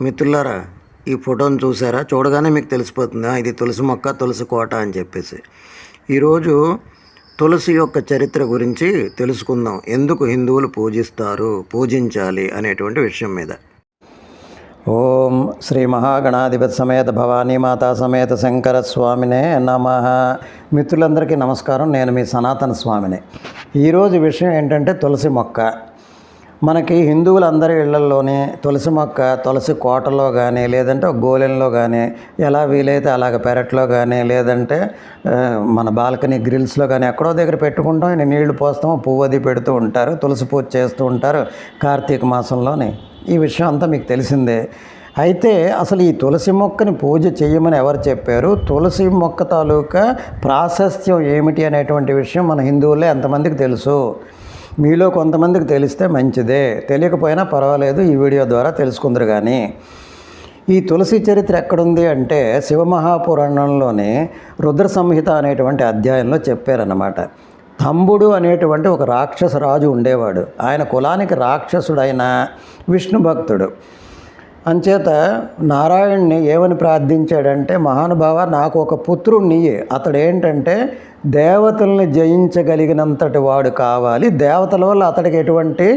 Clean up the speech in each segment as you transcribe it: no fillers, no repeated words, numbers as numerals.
మిత్రులారా, ఈ ఫోటోను చూసారా? చూడగానే మీకు తెలిసిపోతుంది ఇది తులసి మొక్క, తులసి కోట అని చెప్పేసి. ఈరోజు తులసి యొక్క చరిత్ర గురించి తెలుసుకుందాం. ఎందుకు హిందువులు పూజించాలి అనేటువంటి విషయం మీద. ఓం శ్రీ మహాగణాధిపతి సమేత భవానీ మాతా సమేత శంకర స్వామినే నమః. మిత్రులందరికీ నమస్కారం. నేను మీ సనాతన స్వామిని. ఈరోజు విషయం ఏంటంటే తులసి మొక్క. మనకి హిందువులందరి ఇళ్లల్లోనే తులసి మొక్క తులసి కోటలో కానీ, లేదంటే ఒక గోలెంలో కానీ, ఎలా వీలైతే అలాగ పెరట్లో కానీ, లేదంటే మన బాల్కనీ గ్రిల్స్లో కానీ ఎక్కడో దగ్గర పెట్టుకుంటాం. నీళ్లు పోస్తాం, పువ్వు అది పెడుతూ ఉంటారు, తులసి పూజ చేస్తూ ఉంటారు కార్తీక మాసంలోని. ఈ విషయం అంతా మీకు తెలిసిందే. అయితే అసలు ఈ తులసి మొక్కని పూజ చేయమని ఎవరు చెప్పారు? తులసి మొక్క తాలూకా ప్రాశస్త్యం ఏమిటి అనేటువంటి విషయం మన హిందువులే ఎంతమందికి తెలుసు? మీలో కొంతమందికి తెలిస్తే మంచిదే, తెలియకపోయినా పర్వాలేదు, ఈ వీడియో ద్వారా తెలుసుకుందరు. కానీ ఈ తులసి చరిత్ర ఎక్కడుంది అంటే శివమహాపురాణంలోని రుద్ర సంహిత అనేటువంటి అధ్యాయంలో చెప్పారన్నమాట. తంబుడు అనేటువంటి ఒక రాక్షస రాజు ఉండేవాడు. ఆయన కులానికి రాక్షసుడైన విష్ణు భక్తుడు. అంచేత నారాయణ్ణి ఏమని ప్రార్థించాడంటే, మహానుభావ, నాకు ఒక పుత్రుణ్ణి. అతడు ఏంటంటే దేవతల్ని జయించగలిగినంతటి వాడు కావాలి, దేవతల వల్ల అతడికి ఎటువంటి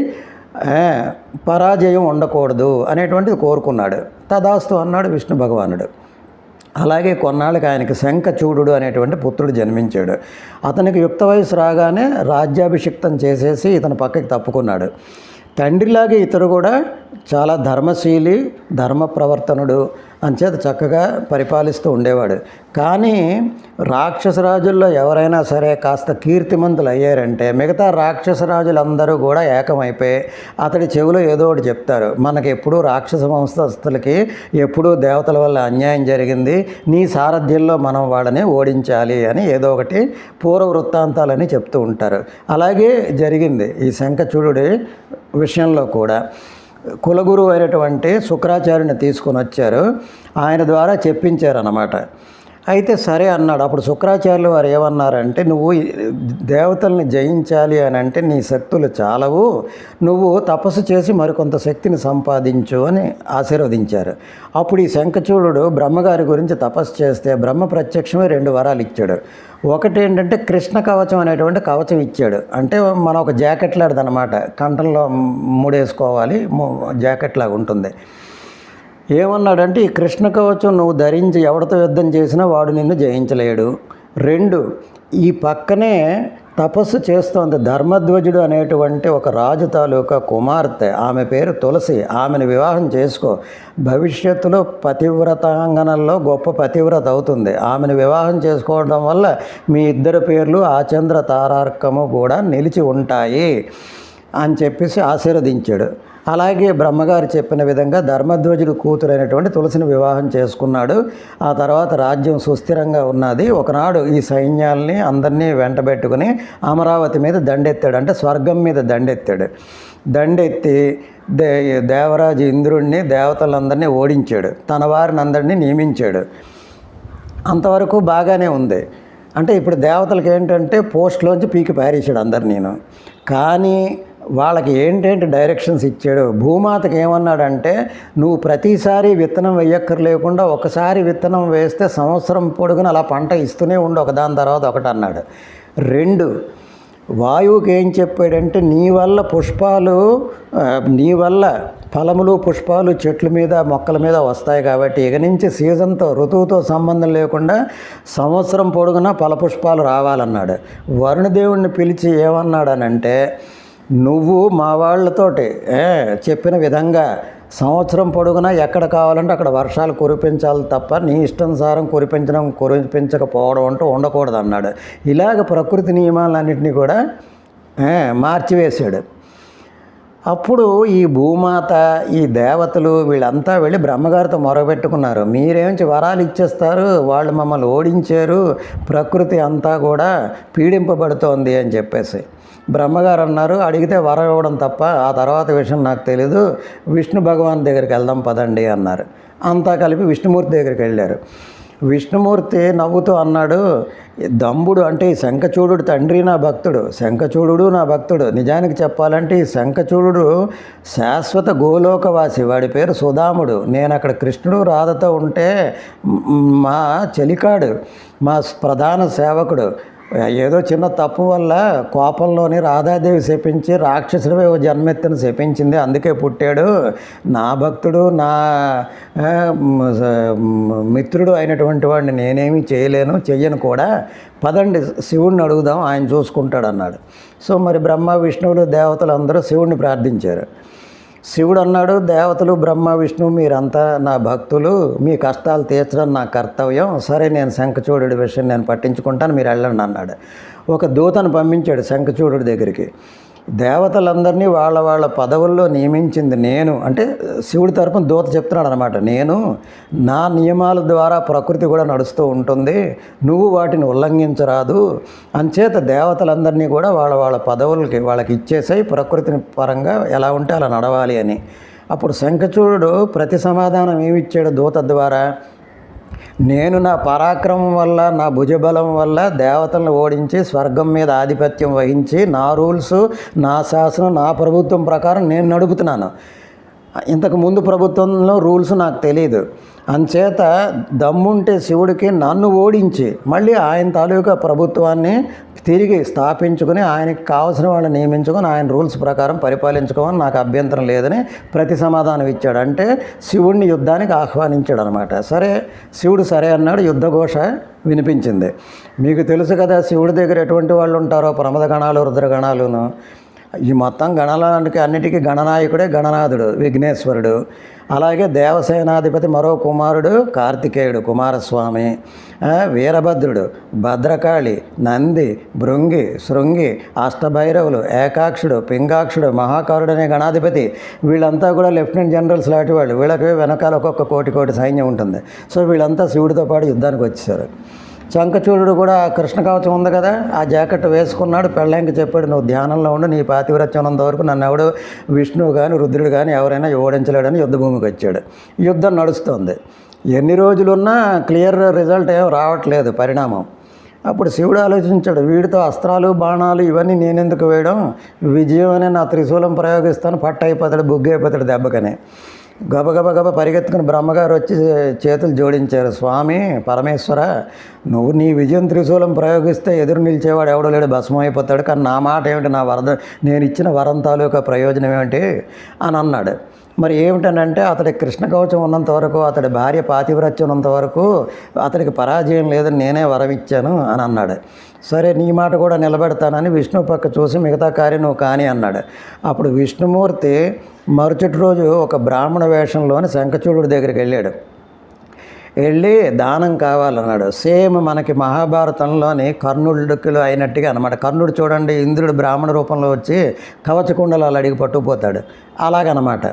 పరాజయం ఉండకూడదు అనేటువంటిది కోరుకున్నాడు. తదాస్తు అన్నాడు విష్ణు భగవానుడు. అలాగే కొన్నాళ్ళకి ఆయనకి శంఖచూడు అనేటువంటి పుత్రుడు జన్మించాడు. అతనికి యుక్త వయసు రాగానే రాజ్యాభిషిక్తం చేసేసి ఇతను పక్కకి తప్పుకున్నాడు. తండ్రిలాగే ఇతడు కూడా చాలా ధర్మశీలి, ధర్మ ప్రవర్తనుడు, అంచేత చక్కగా పరిపాలిస్తూ ఉండేవాడు. కానీ రాక్షసరాజుల్లో ఎవరైనా సరే కాస్త కీర్తిమంతులు అయ్యారంటే మిగతా రాక్షసరాజులందరూ కూడా ఏకమైపోయి అతడి చెవిలో ఏదో ఒకటి చెప్తారు. మనకి ఎప్పుడూ రాక్షస వంశస్థులకి ఎప్పుడూ దేవతల వల్ల అన్యాయం జరిగింది, నీ సారథ్యంలో మనం వాళ్ళని ఓడించాలి అని ఏదో ఒకటి పూర్వ వృత్తాంతాలని చెప్తూ ఉంటారు. అలాగే జరిగింది ఈ శంఖచూడుడి విషయంలో కూడా. కులగురు అయినటువంటి శుక్రాచార్యుని తీసుకొని వచ్చారు, ఆయన ద్వారా చెప్పించారన్నమాట. అయితే సరే అన్నాడు. అప్పుడు శుక్రాచార్యులు వారు ఏమన్నారంటే, నువ్వు దేవతల్ని జయించాలి అని అంటే నీ శక్తులు చాలవు, నువ్వు తపస్సు చేసి మరికొంత శక్తిని సంపాదించు అని ఆశీర్వదించారు. అప్పుడు ఈ శంఖచూడు బ్రహ్మగారి గురించి తపస్సు చేస్తే బ్రహ్మ ప్రత్యక్షమే 2 వరాలు ఇచ్చాడు. ఒకటి ఏంటంటే కృష్ణ కవచం అనేటువంటి కవచం ఇచ్చాడు. అంటే మనం ఒక జాకెట్ లాంటిదన్నమాట, కంఠంలో ముడేసుకోవాలి, జాకెట్ లాగా ఉంటుంది. ఏమన్నాడంటే, ఈ కృష్ణ కవచం నువ్వు ధరించి ఎవరితో యుద్ధం చేసినా వాడు నిన్ను జయించలేడు. 2, ఈ పక్కనే తపస్సు చేస్తోంది ధర్మధ్వజుడు అనేటువంటి ఒక రాజు తాలూకా కుమార్తె, ఆమె పేరు తులసి, ఆమెను వివాహం చేసుకో, భవిష్యత్తులో పతివ్రతాంగనంలో గొప్ప పతివ్రత అవుతుంది. ఆమెను వివాహం చేసుకోవడం వల్ల మీ ఇద్దరి పేర్లు ఆచంద్ర తారార్కము కూడా నిలిచి ఉంటాయి అని చెప్పేసి ఆశీర్వదించాడు. అలాగే బ్రహ్మగారు చెప్పిన విధంగా ధర్మధ్వజుడు కూతురైనటువంటి తులసిని వివాహం చేసుకున్నాడు. ఆ తర్వాత రాజ్యం సుస్థిరంగా ఉన్నది. ఒకనాడు ఈ సైన్యాల్ని అందరినీ వెంటబెట్టుకుని అమరావతి మీద దండెత్తాడు, అంటే స్వర్గం మీద దండెత్తాడు. దండెత్తి దేవరాజు ఇంద్రుడిని, దేవతలందరినీ ఓడించాడు, తన వారిని అందరినీ నియమించాడు. అంతవరకు బాగానే ఉంది. అంటే ఇప్పుడు దేవతలకు ఏంటంటే పోస్ట్లోంచి పీకి పారేసాడు అందరు. కానీ వాళ్ళకి ఏంటంటే డైరెక్షన్స్ ఇచ్చాడు. భూమాతకి ఏమన్నాడంటే, నువ్వు ప్రతిసారి విత్తనం వేయక్కర్లేకుండా ఒకసారి విత్తనం వేస్తే సంవత్సరం పొడుగున అలా పంట ఇస్తూనే ఉండు, ఒకదాని తర్వాత ఒకటి అన్నాడు. 2, వాయువుకి ఏం చెప్పాడంటే, నీ వల్ల ఫలములు పుష్పాలు చెట్ల మీద మొక్కల మీద వస్తాయి కాబట్టి ఇక నుంచి సీజన్తో ఋతువుతో సంబంధం లేకుండా సంవత్సరం పొడుగున ఫలపుష్పాలు రావాలన్నాడు. వరుణదేవుడిని పిలిచి ఏమన్నాడనంటే, నువ్వు మా వాళ్ళతోటి చెప్పిన విధంగా సంవత్సరం పొడుగునా ఎక్కడ కావాలంటే అక్కడ వర్షాలు కురిపించాలి తప్ప నీ ఇష్టానుసారం కురిపించకపోవడం అంటూ ఉండకూడదు అన్నాడు. ఇలాగ ప్రకృతి నియమాలన్నింటినీ కూడా మార్చివేశాడు. అప్పుడు ఈ భూమాత, ఈ దేవతలు వీళ్ళంతా వెళ్ళి బ్రహ్మగారితో మొరపెట్టుకున్నారు, మీరేమించి వరాలు ఇచ్చేస్తారు, వాళ్ళు మమ్మల్ని ఓడించారు, ప్రకృతి అంతా కూడా పీడింపబడుతోంది అని చెప్పేసి. బ్రహ్మగారు అన్నారు, అడిగితే వరం ఇవ్వడం తప్ప ఆ తర్వాత విషయం నాకు తెలీదు, విష్ణు భగవాన్ దగ్గరికి వెళ్దాం పదండి అన్నారు. అంతా కలిపి విష్ణుమూర్తి దగ్గరికి వెళ్ళారు. విష్ణుమూర్తి నవ్వుతూ అన్నాడు, దంబుడు అంటే ఈ శంఖచూడు తండ్రి నా భక్తుడు, శంఖచూడు నా భక్తుడు. నిజానికి చెప్పాలంటే ఈ శంఖచూడు శాశ్వత గోలోకవాసి, వాడి పేరు సుధాముడు. నేను అక్కడ కృష్ణుడు రాధతో ఉంటే మా చెలికాడు, మా ప్రధాన సేవకుడు. ఏదో చిన్న తప్పు వల్ల కోపంలోని రాధాదేవి శపించి రాక్షసుడివే ఓ జన్మెత్తిన శపించింది, అందుకే పుట్టాడు. నా భక్తుడు, నా మిత్రుడు అయినటువంటి వాడిని నేనేమీ చేయలేను, చెయ్యను కూడా. పదండి శివుణ్ణి అడుగుదాం, ఆయన చూసుకుంటాడు అన్నాడు. సో మరి బ్రహ్మ విష్ణువులు దేవతలు అందరూ శివుణ్ణి ప్రార్థించారు. శివుడు అన్నాడు, దేవతలు బ్రహ్మ విష్ణువు మీరంతా నా భక్తులు, మీ కష్టాలు తీర్చడం నా కర్తవ్యం. సరే నేను శంఖచూడు విషయం నేను పట్టించుకుంటాను, మీరు వెళ్ళండి అన్నాడు. ఒక దూతను పంపించాడు శంఖచూడు దగ్గరికి. దేవతలందరినీ వాళ్ళ వాళ్ళ పదవుల్లో నియమించింది నేను, అంటే శివుడి తరపున దూత చెప్తున్నాడు అనమాట. నేను నా నియమాల ద్వారా ప్రకృతి కూడా నడుస్తూ ఉంటుంది, నువ్వు వాటిని ఉల్లంఘించరాదు. అంచేత దేవతలందరినీ కూడా వాళ్ళ వాళ్ళ పదవులకి వాళ్ళకి ఇచ్చేసాయి, ప్రకృతిని పరంగా ఎలా ఉంటే అలా నడవాలి అని. అప్పుడు శంఖచూడు ప్రతి సమాధానం ఏమిచ్చాడు దూత ద్వారా? నేను నా పరాక్రమం వల్ల, నా భుజబలం వల్ల దేవతలను ఓడించి స్వర్గం మీద ఆధిపత్యం వహించి నా రూల్స్, నా శాసనం, నా ప్రభుత్వం ప్రకారం నేను నడుపుతున్నాను. ఇంతకు ముందు ప్రభుత్వంలో రూల్స్ నాకు తెలియదు. అంచేత దమ్ముంటే శివుడికి నన్ను ఓడించి మళ్ళీ ఆయన తాలూకా ప్రభుత్వాన్ని తిరిగి స్థాపించుకుని ఆయనకి కావాల్సిన వాళ్ళని నియమించుకొని ఆయన రూల్స్ ప్రకారం పరిపాలించుకోమని నాకు అభ్యంతరం లేదని ప్రతి సమాధానం ఇచ్చాడు. అంటే శివుడిని యుద్ధానికి ఆహ్వానించాడు అనమాట. సరే శివుడు సరే అన్నాడు, యుద్ధఘోష వినిపించింది. మీకు తెలుసు కదా శివుడి దగ్గర ఎటువంటి వాళ్ళు ఉంటారో, ప్రమద గణాలు, రుద్రగణాలును. ఈ మొత్తం గణాలకి అన్నిటికీ గణనాయకుడే గణనాథుడు విఘ్నేశ్వరుడు. అలాగే దేవసేనాధిపతి మరో కుమారుడు కార్తికేయుడు కుమారస్వామి, వీరభద్రుడు, భద్రకాళి, నంది, భృంగి, శృంగి, అష్టభైరవులు, ఏకాక్షుడు, పింగాక్షుడు, మహాకారుడు అనే గణాధిపతి. వీళ్ళంతా కూడా లెఫ్టినెంట్ జనరల్స్ లాంటి వాళ్ళు. వీళ్ళకి వెనకాల ఒక్కొక్క కోటి సైన్యం ఉంటుంది. సో వీళ్ళంతా శివుడితో పాటు యుద్ధానికి వచ్చేసారు. శంఖచూడు కూడా కృష్ణ కవచం ఉంది కదా, ఆ జాకెట్ వేసుకున్నాడు. పెళ్ళాంకి చెప్పాడు, నువ్వు ధ్యానంలో ఉండి నీ పాతివ్రత్యం ఉన్నంత వరకు నన్ను ఎవడు విష్ణువు కానీ రుద్రుడు కానీ ఎవరైనా ఓడించలేడని యుద్ధభూమికి వచ్చాడు. యుద్ధం నడుస్తుంది. ఎన్ని రోజులున్నా క్లియర్ రిజల్ట్ ఏం రావట్లేదు, పరిణామం. అప్పుడు శివుడు ఆలోచించాడు, వీడితో అస్త్రాలు బాణాలు ఇవన్నీ నేనెందుకు వేయడం, విజయం అనే నా త్రిశూలం ప్రయోగిస్తాను, పట్టు అయిపోతాడు, బుగ్గు అయిపోతాడు దెబ్బకని. గబ పరిగెత్తుకుని బ్రహ్మగారు వచ్చి చేతులు జోడించారు. స్వామి పరమేశ్వర, నువ్వు నీ విజయం త్రిశూలం ప్రయోగిస్తే ఎదురు నిలిచేవాడు ఎవడో లేడు, భస్మం అయిపోతాడు. కానీ నా మాట ఏమిటి, నా నేను ఇచ్చిన వరం తాలూకా ప్రయోజనం ఏమిటి అని అన్నాడు. మరి ఏమిటనంటే అతడి కృష్ణ కవచం ఉన్నంత వరకు, అతడి భార్య పాతివ్రత్యం ఉన్నంత వరకు అతడికి పరాజయం లేదని నేనే వరం ఇచ్చాను అని అన్నాడు. సరే నీ మాట కూడా నిలబెడతానని విష్ణు పక్క చూసి మిగతా కార్యం నువ్వు కాని అన్నాడు. అప్పుడు విష్ణుమూర్తి మరుసటి రోజు ఒక బ్రాహ్మణ వేషంలోని శంఖచూడు దగ్గరికి వెళ్ళి దానం కావాలన్నాడు. సేమ్ మనకి మహాభారతంలోని కర్ణుడికి అయినట్టుగా అనమాట. కర్ణుడు చూడండి, ఇంద్రుడు బ్రాహ్మణ రూపంలో వచ్చి కవచకుండలాలు అడిగి పట్టుకుపోతాడు, అలాగనమాట.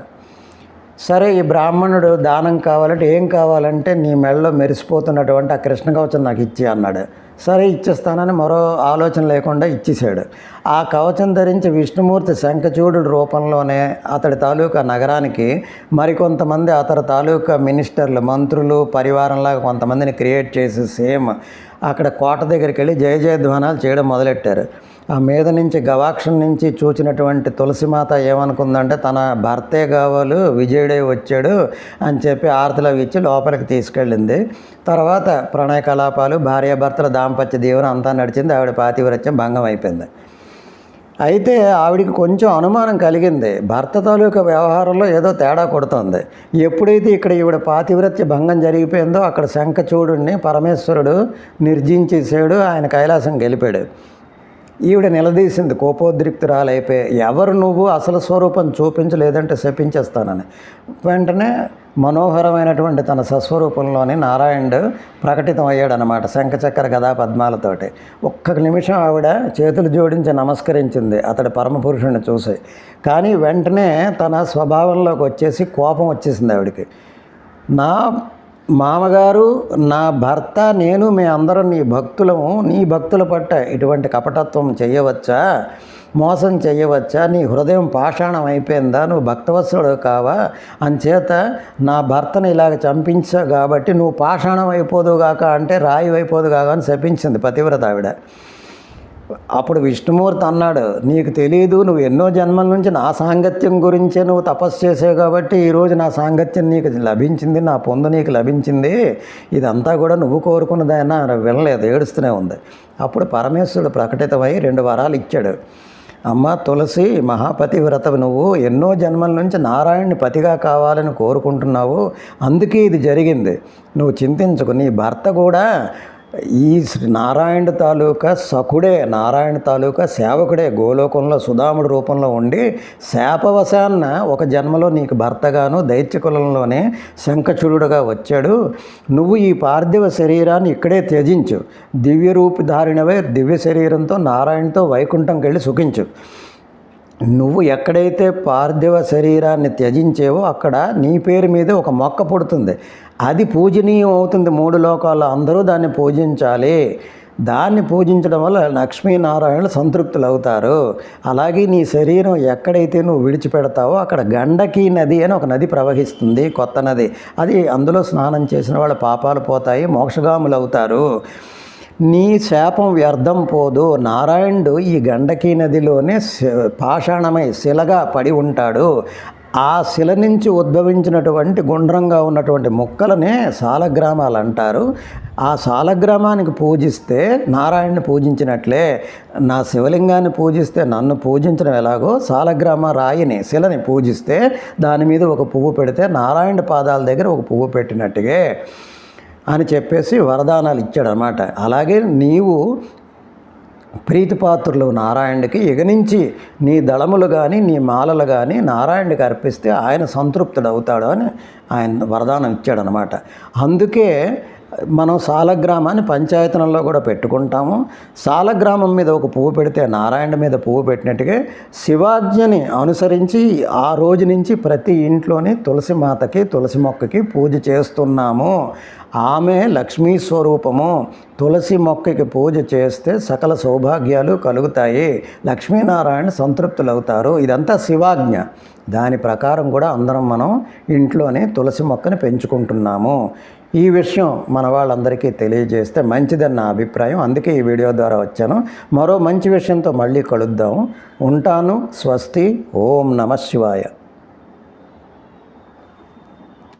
సరే ఈ బ్రాహ్మణుడు దానం కావాలంటే ఏం కావాలంటే నీ మెడలో మెరిసిపోతున్నటువంటి ఆ కృష్ణ కవచం నాకు ఇచ్చి అన్నాడు. సరే ఇచ్చేస్తానని మరో ఆలోచన లేకుండా ఇచ్చేసాడు. ఆ కవచం ధరించి విష్ణుమూర్తి శంఖచూడు రూపంలోనే అతడి తాలూకా నగరానికి మరికొంతమంది అతడి తాలూకా మినిస్టర్లు, మంత్రులు, పరివారంలాగా కొంతమందిని క్రియేట్ చేసి సేమ్ అక్కడ కోట దగ్గరికి వెళ్ళి జయధ్వానాలు చేయడం మొదలెట్టారు. ఆ మీద నుంచి గవాక్షం నుంచి చూచినటువంటి తులసిమాత ఏమనుకుందంటే తన భర్తే కావాలి, విజయుడే వచ్చాడు అని చెప్పి ఆరతిలో ఇచ్చి లోపలికి తీసుకెళ్ళింది. తర్వాత ప్రణయ కలాపాలు, భార్యాభర్తల దాంపత్య దీవెన అంతా నడిచింది. ఆవిడ పాతివ్రత్యం భంగం అయిపోయింది. అయితే ఆవిడికి కొంచెం అనుమానం కలిగింది, భర్త తాలూకా వ్యవహారంలో ఏదో తేడా కొడుతోంది. ఎప్పుడైతే ఇక్కడ ఈవిడ పాతివ్రత్య భంగం జరిగిపోయిందో అక్కడ శంఖచూడుని పరమేశ్వరుడు నిర్జించేసాడు, ఆయన కైలాసం గెలిపాడు. ఈవిడ నిలదీసింది కోపోద్రిక్తురాలైపోయి, ఎవరు నువ్వు, అసలు స్వరూపం చూపించు లేదంటే శపించేస్తానని. వెంటనే మనోహరమైనటువంటి తన సస్వరూపంలోని నారాయణుడు ప్రకటితం అయ్యాడనమాట శంఖచక్ర గదా పద్మాలతోటి. ఒక్క నిమిషం ఆవిడ చేతులు జోడించి నమస్కరించింది అతడి పరమపురుషుడిని చూసి. కానీ వెంటనే తన స్వభావంలోకి వచ్చేసి కోపం వచ్చేసింది ఆవిడికి. నా మామగారు, నా భర్త, నేను, మీ అందరం నీ భక్తులము, నీ భక్తుల పట్ల ఇటువంటి కపటత్వం చేయవచ్చా? మోసం చేయవచ్చా? నీ హృదయం పాషాణం అయిపోయిందా? నువ్వు భక్తవత్సలుడు కావా? అంచేత నా భర్తను ఇలాగ చంపించావు కాబట్టి నువ్వు పాషాణం అయిపోదుగాక అంటే రాయి అయిపోదుగాక అని శపించింది పతివ్రత ఆవిడ. అప్పుడు విష్ణుమూర్తి అన్నాడు, నీకు తెలియదు, నువ్వు ఎన్నో జన్మల నుంచి నా సాంగత్యం గురించే నువ్వు తపస్సు చేసావు కాబట్టి ఈరోజు నా సాంగత్యం నీకు లభించింది, నా పొందు నీకు లభించింది, ఇదంతా కూడా నువ్వు కోరుకున్నదైనా వినలేదు, ఏడుస్తూనే ఉంది. అప్పుడు పరమేశ్వరుడు ప్రకటితమై 2 వరాలు ఇచ్చాడు. అమ్మ తులసి, మహాపతివ్రతవి నువ్వు, ఎన్నో జన్మల నుంచి నారాయణ్ణి పతిగా కావాలని కోరుకుంటున్నావు, అందుకే ఇది జరిగింది, నువ్వు చింతించుకు. నీ భర్త కూడా ఈ నారాయణ తాలూకా సఖుడే, నారాయణ తాలూకా సేవకుడే, గోలోకంలో సుధాముడి రూపంలో ఉండి శాపవశాన్న ఒక జన్మలో నీకు భర్తగాను దైత్యకులంలోనే శంఖచూడుగా వచ్చాడు. నువ్వు ఈ పార్థివ శరీరాన్ని ఇక్కడే త్యజించు, దివ్య రూపధారిణవే దివ్య శరీరంతో నారాయణతో వైకుంఠంకి వెళ్ళి సుఖించు. నువ్వు ఎక్కడైతే పార్థివ శరీరాన్ని త్యజించేవో అక్కడ నీ పేరు మీద ఒక మొక్క పుడుతుంది, అది పూజనీయం అవుతుంది. 3 లోకాల్లో అందరూ దాన్ని పూజించాలి. దాన్ని పూజించడం వల్ల లక్ష్మీనారాయణులు సంతృప్తులు అవుతారు. అలాగే నీ శరీరం ఎక్కడైతే నువ్వు విడిచిపెడతావో అక్కడ గండకీ నది అని ఒక నది ప్రవహిస్తుంది, కొత్త నది. అది అందులో స్నానం చేసిన వాళ్ళ పాపాలు పోతాయి, మోక్షగాములు అవుతారు. నీ శాపం వ్యర్థం పోదు. నారాయణుడు ఈ గండకీ నదిలోనే పాషాణమై శిలగా పడి ఉంటాడు. ఆ శిల నుంచి ఉద్భవించినటువంటి గుండ్రంగా ఉన్నటువంటి ముక్కలనే సాలగ్రామాలు అంటారు. ఆ సాలగ్రామానికి పూజిస్తే నారాయణని పూజించినట్లే. నా శివలింగాన్ని పూజిస్తే నన్ను పూజించడం ఎలాగో సాలగ్రామ రాయిని శిలని పూజిస్తే దాని మీద ఒక పువ్వు పెడితే నారాయణ పాదాల దగ్గర ఒక పువ్వు పెట్టినట్టుగా అని చెప్పేసి వరదానాలు ఇచ్చాడనమాట. అలాగే నీవు ప్రీతిపాత్రులు నారాయణుడికి, ఇక నుంచి నీ దళములు కానీ నీ మాలలు కానీ నారాయణుడికి అర్పిస్తే ఆయన సంతృప్తుడు అవుతాడు అని ఆయన వరదానం ఇచ్చాడనమాట. అందుకే మనం సాలగ్రామాన్ని పంచాయతనంలో కూడా పెట్టుకుంటాము. సాలగ్రామం మీద ఒక పువ్వు పెడితే నారాయణ మీద పువ్వు పెట్టినట్టుగా శివాజ్ఞని అనుసరించి ఆ రోజు నుంచి ప్రతి ఇంట్లోని తులసి మాతకి, తులసి మొక్కకి పూజ చేస్తున్నాము. ఆమె లక్ష్మీ స్వరూపము. తులసి మొక్కకి పూజ చేస్తే సకల సౌభాగ్యాలు కలుగుతాయి, లక్ష్మీనారాయణ సంతృప్తులు అవుతారు. ఇదంతా శివాజ్ఞ. దాని ప్రకారం కూడా అందరం మనం ఇంట్లోనే తులసి మొక్కని పెంచుకుంటున్నాము. ఈ విషయం మన వాళ్ళందరికీ తెలియజేస్తే మంచిదని నా అభిప్రాయం. అందుకే ఈ వీడియో ద్వారా వచ్చాను. మరో మంచి విషయంతో మళ్ళీ కలుద్దాం. ఉంటాను. స్వస్తి. ఓం నమః శివాయ.